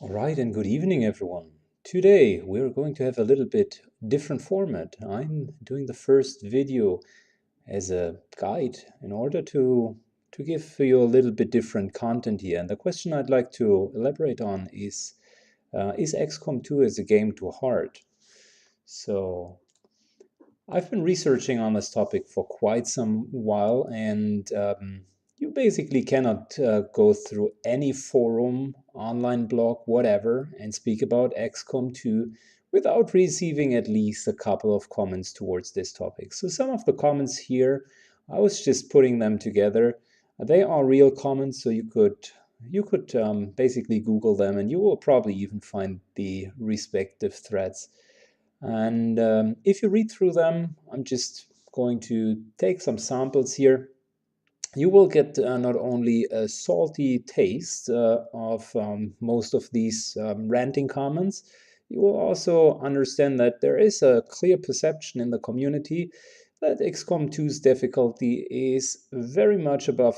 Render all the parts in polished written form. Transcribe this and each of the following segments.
All right, and good evening, everyone. Today we're going to have a little bit different format. I'm doing the first video as a guide in order to give you a little bit different content here. And the question I'd like to elaborate on is XCOM 2 as a game too hard? So I've been researching on this topic for quite some while, and you basically cannot go through any forum, online blog, whatever, and speak about XCOM 2 without receiving at least a couple of comments towards this topic. So some of the comments here, I was just putting them together. They are real comments, so you could basically Google them, and you will probably even find the respective threads. And if you read through them, I'm just going to take some samples here. You will get not only a salty taste of most of these ranting comments, you will also understand that there is a clear perception in the community that XCOM 2's difficulty is very much above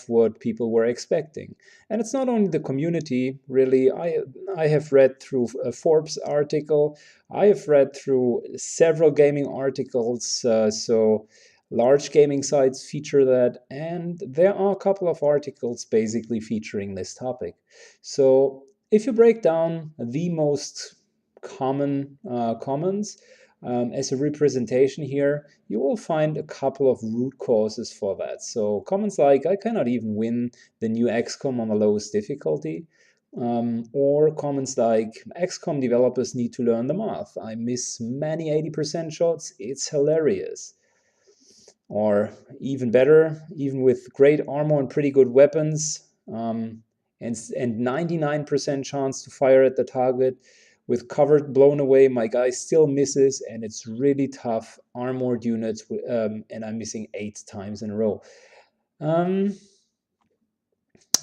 what people were expecting. And it's not only the community, really. I have read through a Forbes article, I have read through several gaming articles, so large gaming sites feature that, and there are a couple of articles basically featuring this topic. So if you break down the most common comments, as a representation here, you will find a couple of root causes for that. So comments like, I cannot even win the new XCOM on the lowest difficulty, or comments like, XCOM developers need to learn the math. I miss many 80% shots, it's hilarious. Or even better, even with great armor and pretty good weapons, and 99% chance to fire at the target, with cover blown away, my guy still misses, and it's really tough armored units, and I'm missing 8 times in a row. Um,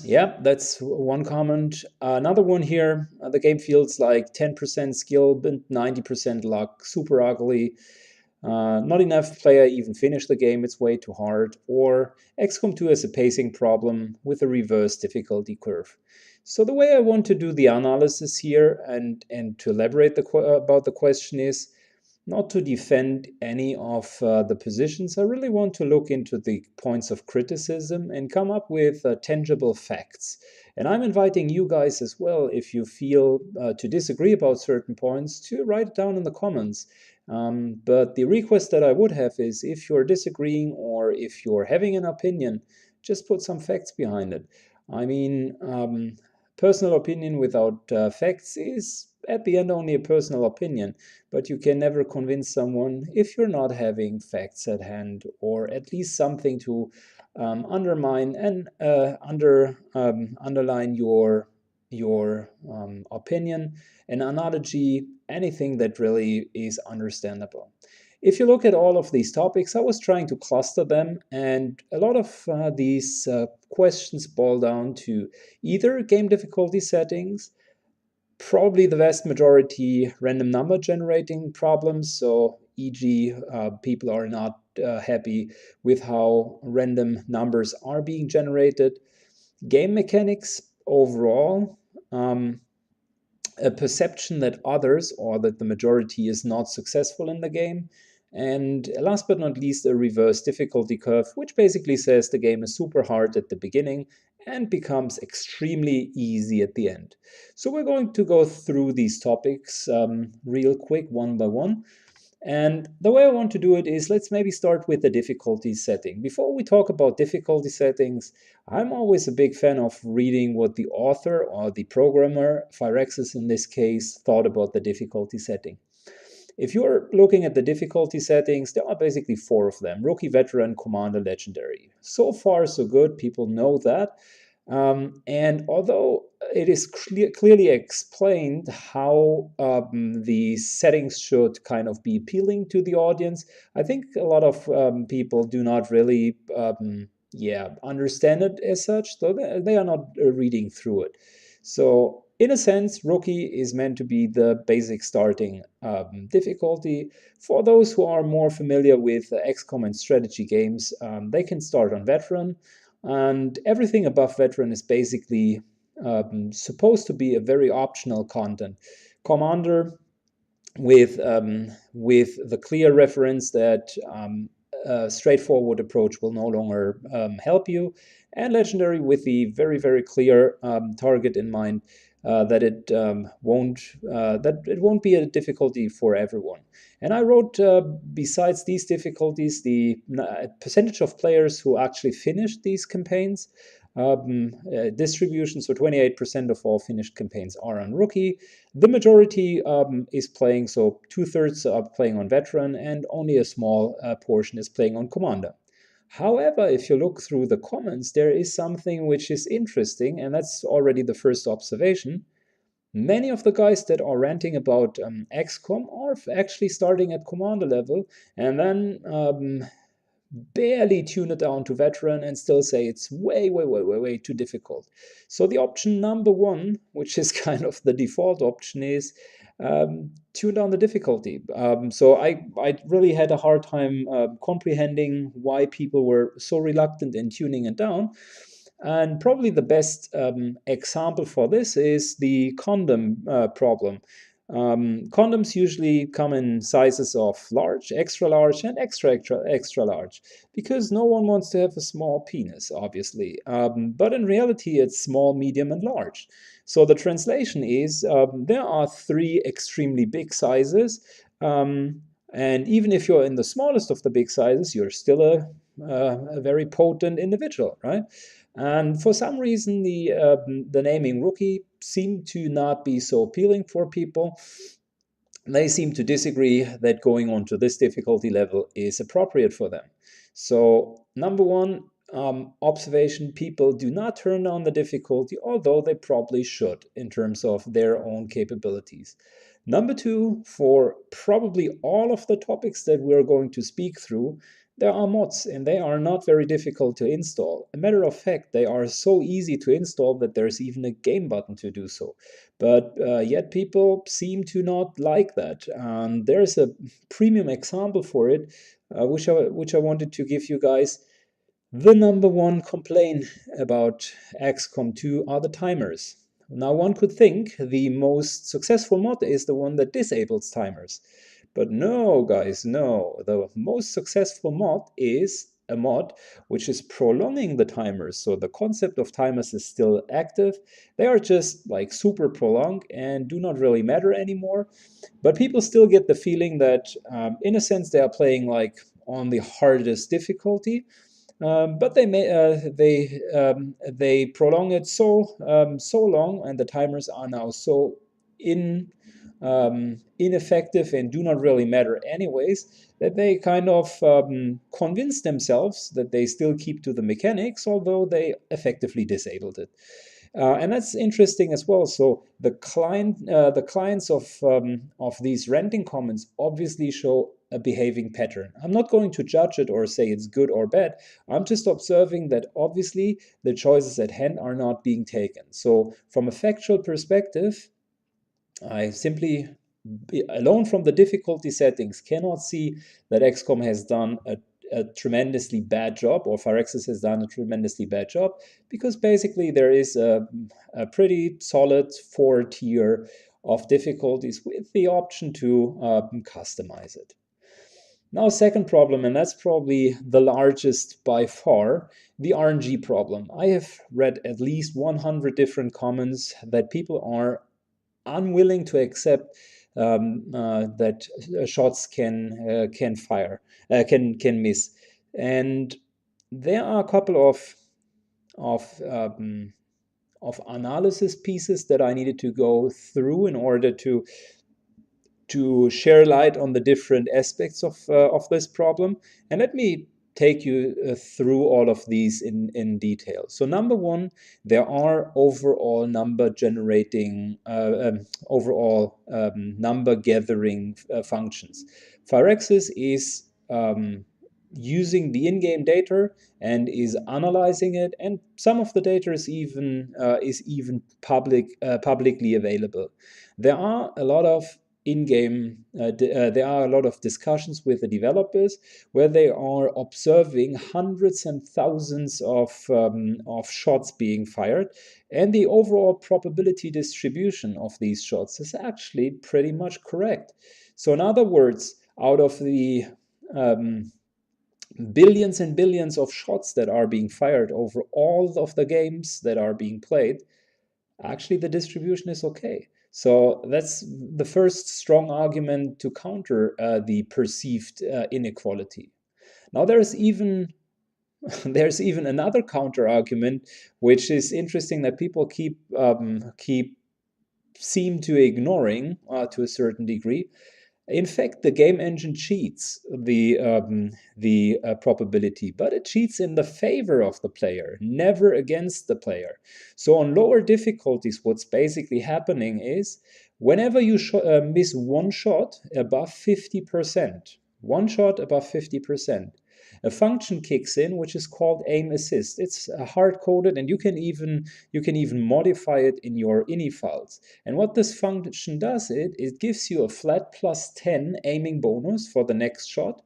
yeah, that's one comment. Another one here, the game feels like 10% skill, but 90% luck, super ugly. Not enough player even finish the game, it's way too hard. Or XCOM 2 has a pacing problem with a reverse difficulty curve. So the way I want to do the analysis here and to elaborate about the question is not to defend any of the positions. I really want to look into the points of criticism and come up with tangible facts. And I'm inviting you guys as well, if you feel to disagree about certain points, to write it down in the comments. But the request that I would have is, if you're disagreeing or if you're having an opinion, just put some facts behind it. I mean, personal opinion without facts is at the end only a personal opinion, but you can never convince someone if you're not having facts at hand, or at least something to undermine and underline your opinion, an analogy, anything that really is understandable. If you look at all of these topics, I was trying to cluster them, and a lot of these questions boil down to either game difficulty settings, probably the vast majority random number generating problems. So, e.g., people are not happy with how random numbers are being generated, game mechanics overall, a perception that others or that the majority is not successful in the game, and last but not least, a reverse difficulty curve, which basically says the game is super hard at the beginning and becomes extremely easy at the end. So we're going to go through these topics real quick, one by one. And the way I want to do it is, let's maybe start with the difficulty setting. Before we talk about difficulty settings, I'm always a big fan of reading what the author or the programmer, Firaxis in this case, thought about the difficulty setting. If you're looking at the difficulty settings, there are basically 4 of them: rookie, veteran, commander, legendary. So far, so good. People know that. And although it is clearly explained how the settings should kind of be appealing to the audience, I think a lot of people do not really understand it as such, so they are not reading through it. So in a sense, rookie is meant to be the basic starting difficulty. For those who are more familiar with XCOM and strategy games, they can start on veteran, and everything above veteran is basically supposed to be a very optional content. Commander with the clear reference that a straightforward approach will no longer help you, and legendary with the very, very clear target in mind, that it won't be a difficulty for everyone. And I wrote, besides these difficulties, the percentage of players who actually finished these campaigns distribution. So 28% of all finished campaigns are on rookie. The majority is playing, so 2/3 are playing on veteran, and only a small portion is playing on commander. However, if you look through the comments, there is something which is interesting, and that's already the first observation. Many of the guys that are ranting about XCOM are actually starting at commander level, and then barely tune it down to veteran and still say it's way, way, way, way, way too difficult. So the option number one, which is kind of the default option, is tune down the difficulty. So I really had a hard time comprehending why people were so reluctant in tuning it down. And probably the best example for this is the condom problem. Condoms usually come in sizes of large, extra large, and extra, extra, extra large, because no one wants to have a small penis, obviously. But in reality, it's small, medium, and large. So the translation is there are 3 extremely big sizes. And even if you're in the smallest of the big sizes, you're still a very potent individual, right? And for some reason, the naming rookie seemed to not be so appealing for people. They seem to disagree that going on to this difficulty level is appropriate for them. So, number one, observation: people do not turn down the difficulty, although they probably should in terms of their own capabilities. Number two, for probably all of the topics that we're going to speak through, there are mods, and they are not very difficult to install. A matter of fact, they are so easy to install that there's even a game button to do so. But yet people seem to not like that. There's a premium example for it, which I wanted to give you guys. The number one complaint about XCOM2 are the timers. Now, one could think the most successful mod is the one that disables timers. But no, guys, no. The most successful mod is a mod which is prolonging the timers. So the concept of timers is still active. They are just like super prolonged and do not really matter anymore. But people still get the feeling that, in a sense, they are playing like on the hardest difficulty. But they prolong it so long, and the timers are now so ineffective and do not really matter anyways, that they kind of convince themselves that they still keep to the mechanics, although they effectively disabled it. And that's interesting as well. So the clients of these ranting comments obviously show a behaving pattern. I'm not going to judge it or say it's good or bad. I'm just observing that obviously the choices at hand are not being taken. So from a factual perspective, I simply, alone from the difficulty settings, cannot see that XCOM has done a tremendously bad job, or Firaxis has done a tremendously bad job, because basically there is a pretty solid 4-tier of difficulties with the option to customize it. Now, second problem, and that's probably the largest by far, the RNG problem. I have read at least 100 different comments that people are unwilling to accept that shots can fire, can miss, and there are a couple of analysis pieces that I needed to go through in order to share light on the different aspects of this problem. And let me take you through all of these in detail. So number one, there are overall number generating, number gathering functions. Firaxis is using the in-game data and is analyzing it, and some of the data is even publicly available. There are a lot of in-game, there are a lot of discussions with the developers where they are observing hundreds and thousands of shots being fired, and the overall probability distribution of these shots is actually pretty much correct. So in other words, out of the billions and billions of shots that are being fired over all of the games that are being played, actually the distribution is okay. So that's the first strong argument to counter the perceived inequality. Now there's even another counter argument, which is interesting, that people keep seem to ignoring to a certain degree. In fact, the game engine cheats the probability, but it cheats in the favor of the player, never against the player. So on lower difficulties, what's basically happening is whenever you miss one shot above 50%, one shot above 50%, a function kicks in which is called aim assist. It's hard coded, and you can even modify it in your ini files. And what this function does, it gives you a flat +10 aiming bonus for the next shot,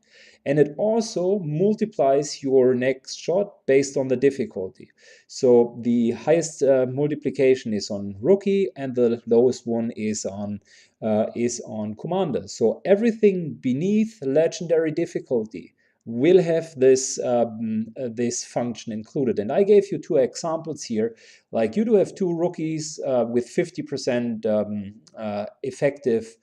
and it also multiplies your next shot based on the difficulty. So the highest multiplication is on rookie, and the lowest one is on commander. So everything beneath legendary difficulty will have this function included. And I gave you two examples here. Like, you do have two rookies with 50% effective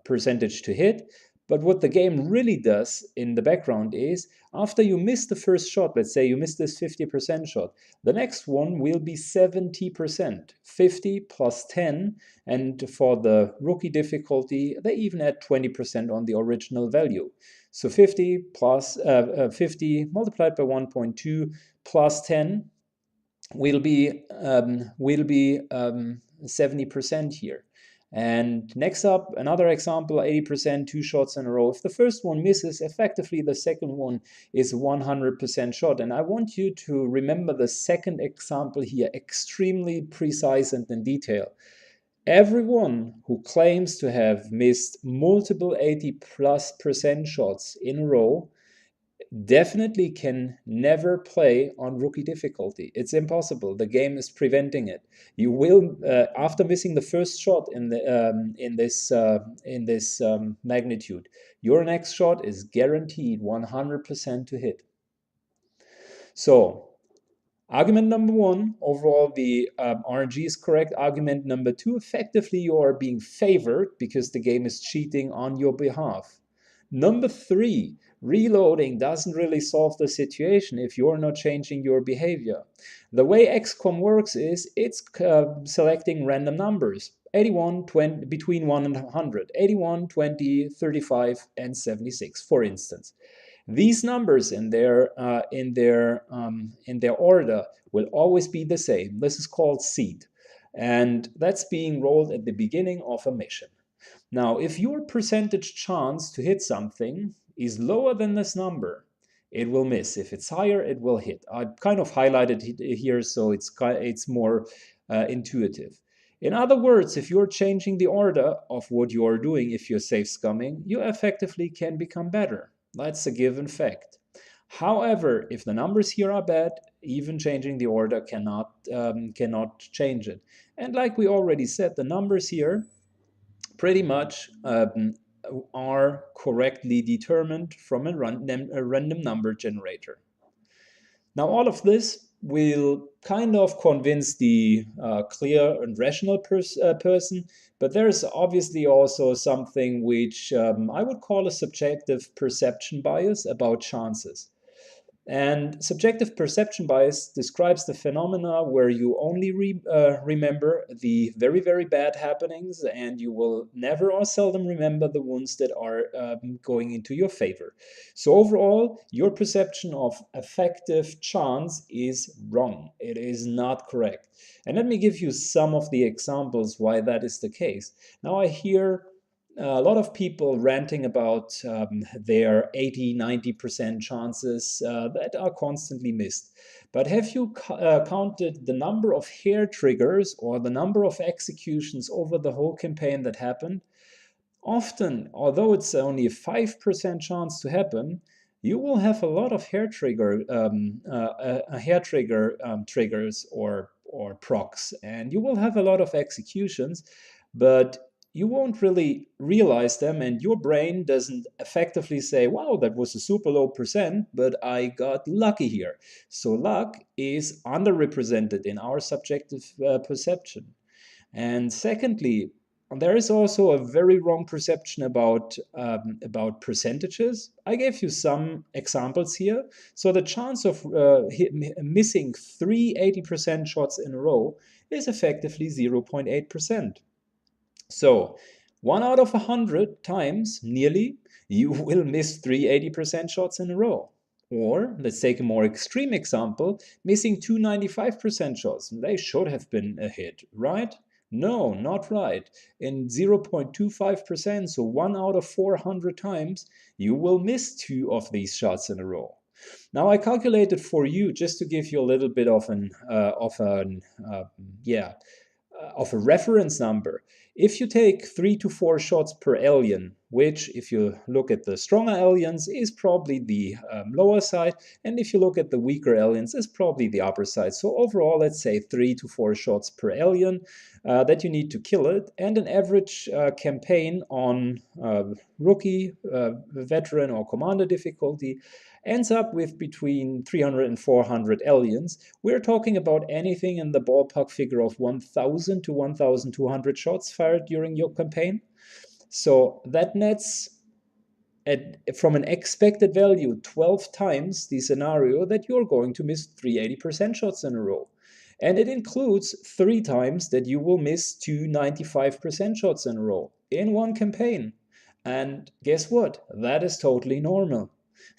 percentage to hit. But what the game really does in the background is, after you miss the first shot, let's say you miss this 50% shot, the next one will be 70%, 50 plus 10, and for the rookie difficulty, they even add 20% on the original value. So 50 multiplied by 1.2 plus 10 will be 70% here. And next up, another example, 80%, 2 shots in a row. If the first one misses, effectively the second one is 100% shot. And I want you to remember the second example here, extremely precise and in detail. Everyone who claims to have missed multiple 80+% shots in a row definitely can never play on rookie difficulty. It's impossible. The game is preventing it. You will, after missing the first shot in this magnitude, your next shot is guaranteed 100% to hit. So, argument number one, overall the RNG is correct. Argument number two, effectively you are being favored because the game is cheating on your behalf. Number three, reloading doesn't really solve the situation if you're not changing your behavior. The way XCOM works is it's selecting random numbers. 81, 20, between 1 and 100, 81, 20, 35, and 76, for instance. These numbers in their order will always be the same. This is called seed, and that's being rolled at the beginning of a mission. Now, if your percentage chance to hit something is lower than this number, it will miss. If it's higher, it will hit. I kind of highlighted it here so it's more intuitive. In other words, if you're changing the order of what you're doing, if you're safe scumming, you effectively can become better. That's a given fact. However, if the numbers here are bad, even changing the order cannot change it. And like we already said, the numbers here pretty much are correctly determined from a random number generator. Now, all of this will kind of convince the clear and rational person, but there's obviously also something which I would call a subjective perception bias about chances. And subjective perception bias describes the phenomena where you only remember the very, very bad happenings, and you will never or seldom remember the ones that are going into your favor. So overall, your perception of effective chance is wrong. It is not correct. And let me give you some of the examples why that is the case. Now I hear a lot of people ranting about their 80–90% chances that are constantly missed. But have you counted the number of hair triggers or the number of executions over the whole campaign that happened? Often, although it's only a 5% chance to happen, you will have a lot of hair trigger triggers or procs, and you will have a lot of executions, but you won't really realize them, and your brain doesn't effectively say, wow, that was a super low percent, but I got lucky here. So luck is underrepresented in our subjective perception. And secondly, there is also a very wrong perception about percentages. I gave you some examples here. So the chance of missing 80% shots in a row is effectively 0.8%. So 1 out of 100 times, nearly, you will miss 80% shots in a row. Or let's take a more extreme example, missing 95% shots. They should have been a hit, right? No, not right. In 0.25%, so 1 out of 400 times, you will miss 2 of these shots in a row. Now I calculated for you just to give you a little bit of a reference number. If you take 3 to 4 shots per alien, which if you look at the stronger aliens is probably the lower side, and if you look at the weaker aliens is probably the upper side. So overall, let's say 3 to 4 shots per alien that you need to kill it, and an average campaign on rookie, veteran, or commander difficulty ends up with between 300 and 400 aliens. We're talking about anything in the ballpark figure of 1,000 to 1,200 shots fired during your campaign. So that nets from an expected value 12 times the scenario that you're going to miss 80% shots in a row. And it includes 3 times that you will miss 95% shots in a row in one campaign. And guess what? That is totally normal.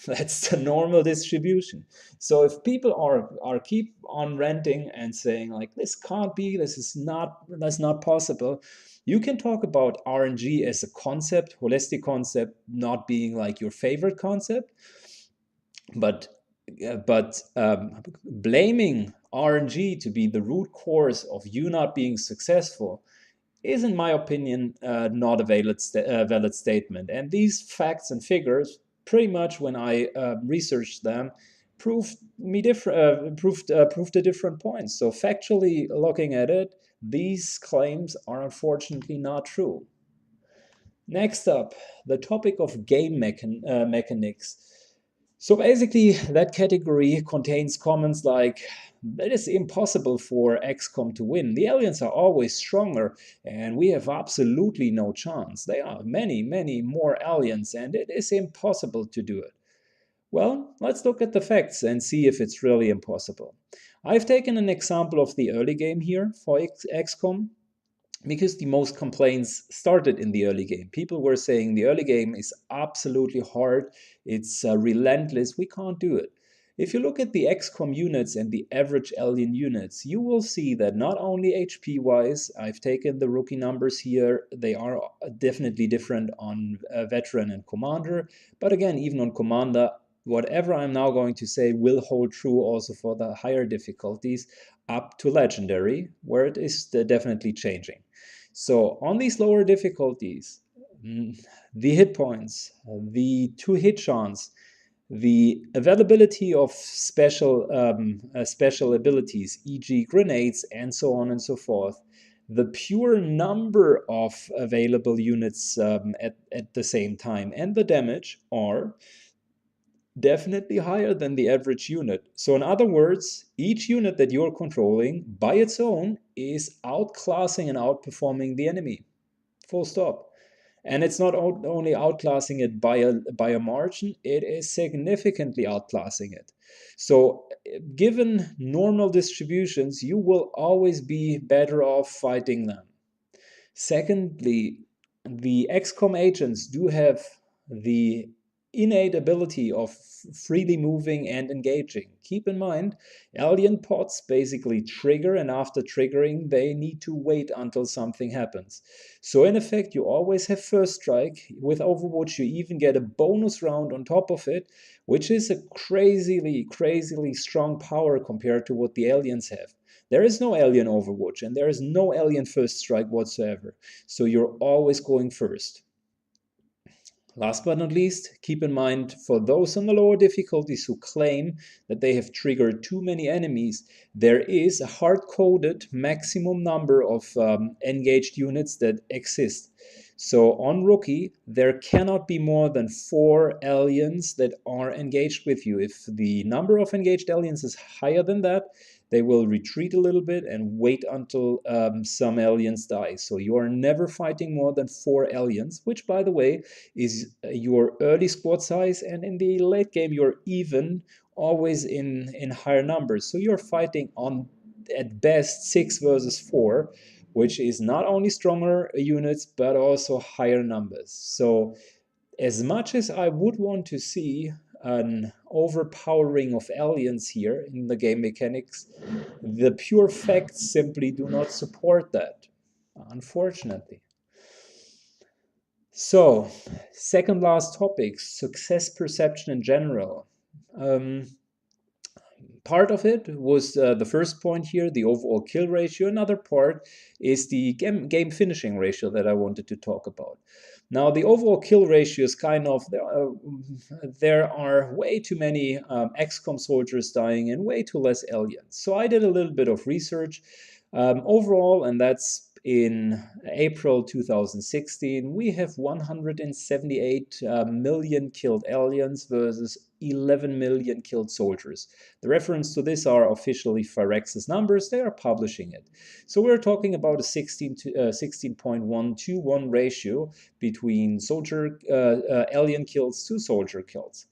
That's the normal distribution. So if people are keep on ranting and saying like this can't be, that's not possible, you can talk about RNG as a concept, holistic concept, not being like your favorite concept, but blaming RNG to be the root cause of you not being successful is, in my opinion, not a valid statement. And these facts and figures, pretty much when I researched them, proved a different point. So factually looking at it, these claims are unfortunately not true. Next up, the topic of game mechanics. So basically, that category contains comments like, it is impossible for XCOM to win. The aliens are always stronger, and we have absolutely no chance. There are many, many more aliens, and it is impossible to do it. Well, let's look at the facts and see if it's really impossible. I've taken an example of the early game here for XCOM, because the most complaints started in the early game. People were saying the early game is absolutely hard, it's relentless, we can't do it. If you look at the XCOM units and the average alien units, you will see that not only HP wise, I've taken the rookie numbers here, they are definitely different on veteran and commander, but again, even on commander, whatever I'm now going to say will hold true also for the higher difficulties up to legendary, where it is definitely changing. So on these lower difficulties, the hit points, the 2-hit chance, the availability of special abilities, e.g. grenades, and so on and so forth, the pure number of available units at the same time, and the damage are definitely higher than the average unit. So in other words, each unit that you're controlling by its own is outclassing and outperforming the enemy. Full stop. And it's not only outclassing it by a margin, it is significantly outclassing it. So given normal distributions, you will always be better off fighting them. Secondly, the XCOM agents do have the innate ability of freely moving and engaging. Keep in mind, alien pods basically trigger, and after triggering, they need to wait until something happens. So in effect, you always have first strike. With Overwatch, you even get a bonus round on top of it, which is a crazily strong power compared to what the aliens have. There is no alien Overwatch, and there is no alien first strike whatsoever. So you're always going first. Last but not least, keep in mind, for those on the lower difficulties who claim that they have triggered too many enemies, there is a hard-coded maximum number of engaged units that exist. So on Rookie, there cannot be more than 4 aliens that are engaged with you. If the number of engaged aliens is higher than that, they will retreat a little bit and wait until some aliens die. So you are never fighting more than 4 aliens, which, by the way, is your early squad size, and in the late game you're even always in higher numbers. So you're fighting on at best 6 versus 4, which is not only stronger units but also higher numbers. So as much as I would want to see an overpowering of aliens here in the game mechanics, the pure facts simply do not support that, unfortunately. So, second last topic, success perception in general. Um, Part of it was the first point here, the overall kill ratio. Another part is the game finishing ratio that I wanted to talk about. Now, the overall kill ratio is kind of, there are way too many XCOM soldiers dying and way too less aliens. So I did a little bit of research. Overall, and that's in April 2016, we have 178 million killed aliens versus 11 million killed soldiers. The reference to this are officially Firaxis numbers. They are publishing it. So we're talking about a 16.1 to 1 ratio between alien kills to soldier kills.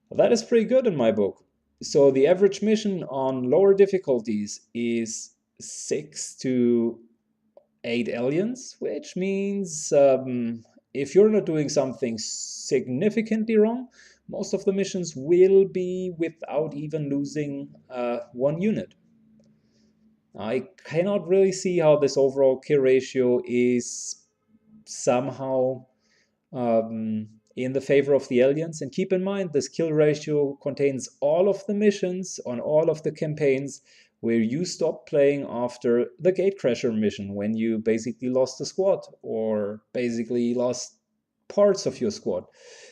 Well, that is pretty good in my book. So the average mission on lower difficulties is 6 to 8 aliens, which means if you're not doing something significantly wrong, most of the missions will be without even losing 1 unit. I cannot really see how this overall kill ratio is somehow in the favor of the aliens. And keep in mind, this kill ratio contains all of the missions on all of the campaigns where you stop playing after the Gatecrasher mission, when you basically lost the squad or basically lost parts of your squad.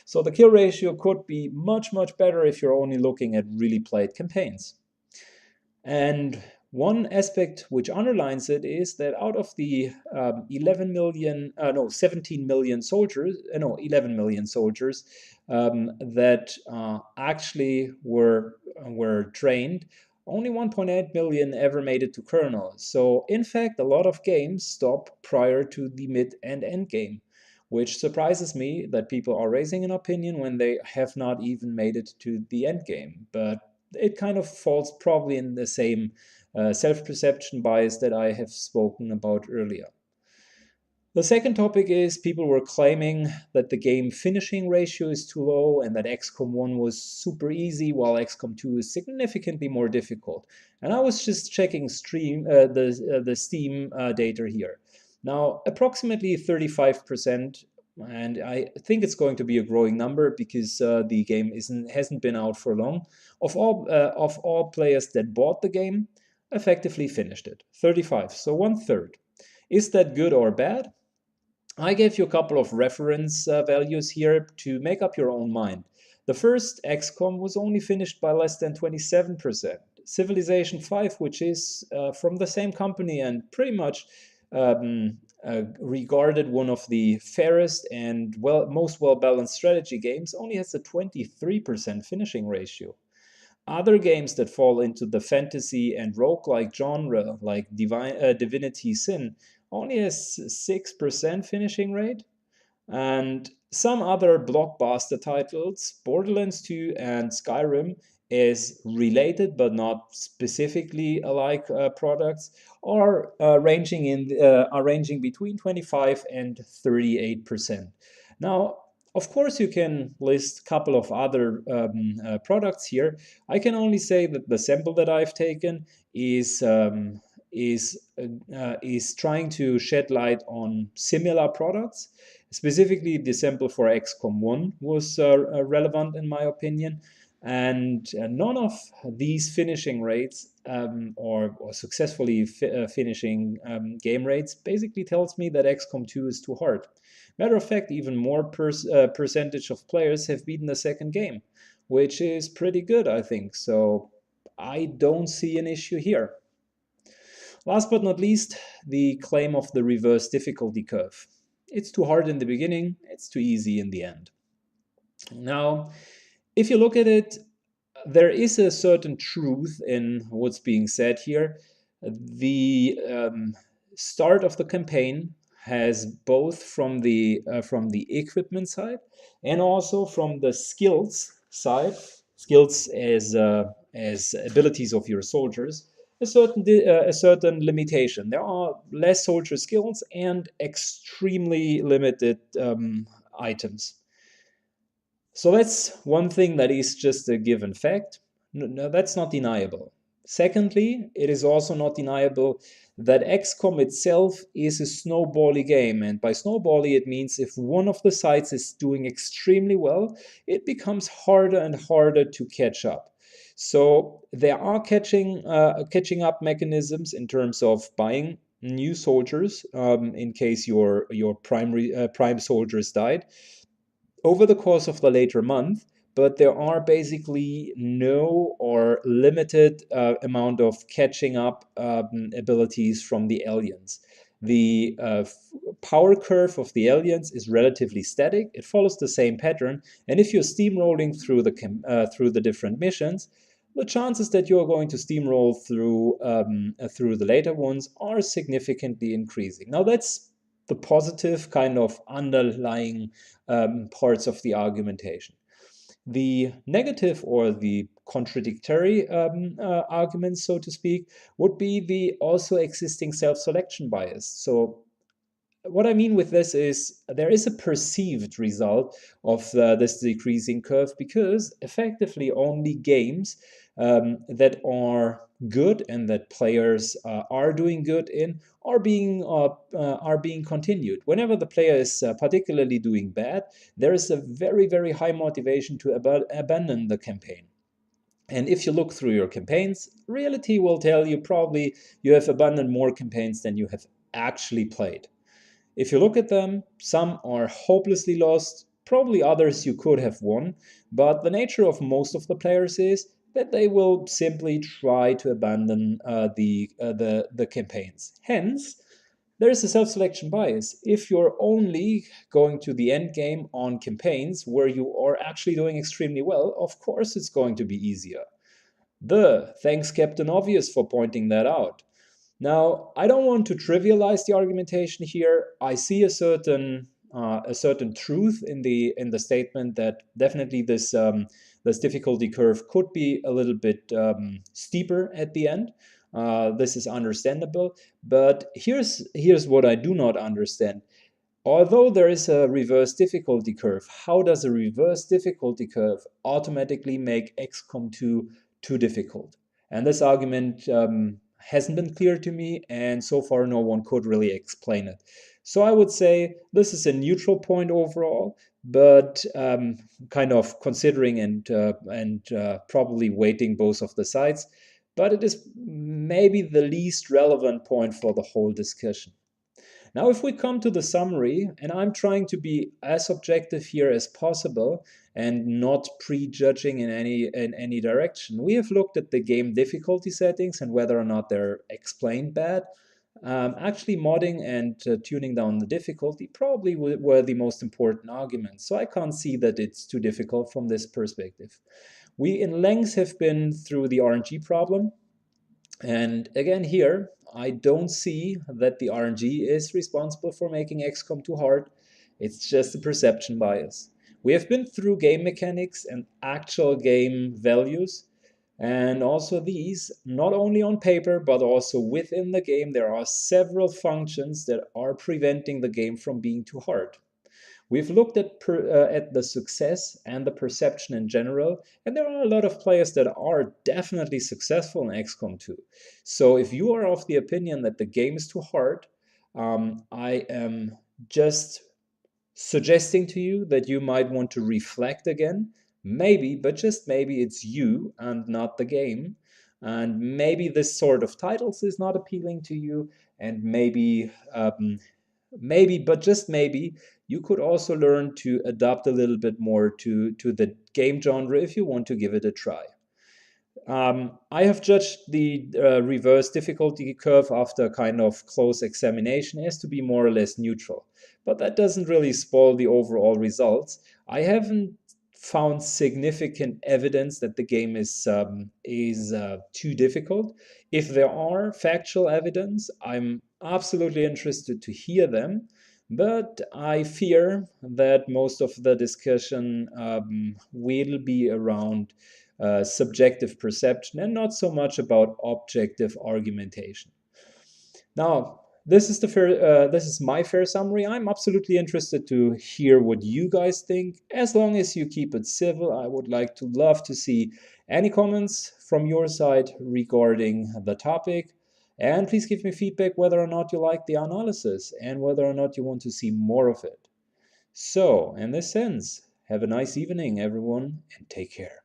So the kill ratio could be much better if you're only looking at really played campaigns. And one aspect which underlines it is that out of the 17 million soldiers, 11 million soldiers that actually were trained, only 1.8 million ever made it to Colonel. So in fact, a lot of games stop prior to the mid and end game, which surprises me that people are raising an opinion when they have not even made it to the end game. But it kind of falls probably in the same self-perception bias that I have spoken about earlier. The second topic is people were claiming that the game finishing ratio is too low and that XCOM 1 was super easy while XCOM 2 is significantly more difficult. And I was just checking the Steam data here. Now, approximately 35%, and I think it's going to be a growing number because the game hasn't been out for long, of all players that bought the game effectively finished it. 35, so 1/3. Is that good or bad? I gave you a couple of reference values here to make up your own mind. The first XCOM was only finished by less than 27%. Civilization 5, which is from the same company and pretty much regarded one of the fairest and most well-balanced strategy games, only has a 23% finishing ratio. Other games that fall into the fantasy and roguelike genre, like Divinity Sin, only has 6% finishing rate. And some other blockbuster titles, Borderlands 2 and Skyrim, is related but not specifically alike products, are ranging between 25 and 38%. Now, Of course, you can list a couple of other products here. I can only say that the sample that I've taken is trying to shed light on similar products. Specifically, the sample for XCOM 1 was relevant in my opinion, and none of these finishing rates or successfully finishing game rates basically tells me that XCOM 2 is too hard. Matter of fact, even more percentage of players have beaten the second game, which is pretty good, I think. So I don't see an issue here. Last but not least, the claim of the reverse difficulty curve. It's too hard in the beginning, it's too easy in the end. Now, if you look at it, there is a certain truth in what's being said here. The start of the campaign has both from the equipment side and also from the skills side, skills as abilities of your soldiers, a certain limitation. There are less soldier skills and extremely limited items. So that's one thing that is just a given fact. No, that's not deniable. Secondly, it is also not deniable that XCOM itself is a snowbally game. And by snowbally, it means if one of the sides is doing extremely well, it becomes harder and harder to catch up. So there are catching up mechanisms in terms of buying new soldiers in case your prime soldiers died over the course of the later month, but there are basically no or limited amount of catching up abilities from the aliens. The power curve of the aliens is relatively static. It follows the same pattern, and if you're steamrolling through the different missions, the chances that you're going to steamroll through the later ones are significantly increasing. Now that's the positive kind of underlying parts of the argumentation. The negative or the contradictory arguments, so to speak, would be the also existing self-selection bias. So what I mean with this is there is a perceived result of this decreasing curve because effectively only games that are good and that players are doing good in are being continued. Whenever the player is particularly doing bad, there is a very high motivation to abandon the campaign. And if you look through your campaigns, reality will tell you probably you have abandoned more campaigns than you have actually played. If you look at them, some are hopelessly lost, probably others you could have won, but the nature of most of the players is that they will simply try to abandon the campaigns. Hence, there is a self-selection bias. If you're only going to the end game on campaigns where you are actually doing extremely well, of course it's going to be easier. Thanks Captain Obvious for pointing that out. Now, I don't want to trivialize the argumentation here. I see a certain truth in the statement that definitely this difficulty curve could be a little bit steeper at the end. This is understandable, but here's what I do not understand. Although there is a reverse difficulty curve, how does a reverse difficulty curve automatically make XCOM 2 too difficult? And this argument hasn't been clear to me, and so far no one could really explain it. So I would say this is a neutral point overall, but kind of considering and probably weighting both of the sides. But it is maybe the least relevant point for the whole discussion. Now, if we come to the summary, and I'm trying to be as objective here as possible and not prejudging in any direction, we have looked at the game difficulty settings and whether or not they're explained bad. Actually, modding and tuning down the difficulty probably were the most important arguments. So I can't see that it's too difficult from this perspective. We in length have been through the RNG problem. And again here, I don't see that the RNG is responsible for making XCOM too hard. It's just a perception bias. We have been through game mechanics and actual game values. And also these, not only on paper, but also within the game, there are several functions that are preventing the game from being too hard. We've looked at the success and the perception in general, and there are a lot of players that are definitely successful in XCOM 2. So if you are of the opinion that the game is too hard, I am just suggesting to you that you might want to reflect again. Maybe, but just maybe, it's you and not the game. And maybe this sort of titles is not appealing to you, and maybe, but just maybe, you could also learn to adapt a little bit more to the game genre if you want to give it a try. I have judged the reverse difficulty curve after a kind of close examination as to be more or less neutral, but that doesn't really spoil the overall results. I haven't found significant evidence that the game is too difficult. If there are factual evidence, I'm absolutely interested to hear them. But I fear that most of the discussion will be around subjective perception and not so much about objective argumentation. Now, this is my fair summary. I'm absolutely interested to hear what you guys think. As long as you keep it civil, I would love to see any comments from your side regarding the topic. And please give me feedback whether or not you like the analysis and whether or not you want to see more of it. So, in this sense, have a nice evening, everyone, and take care.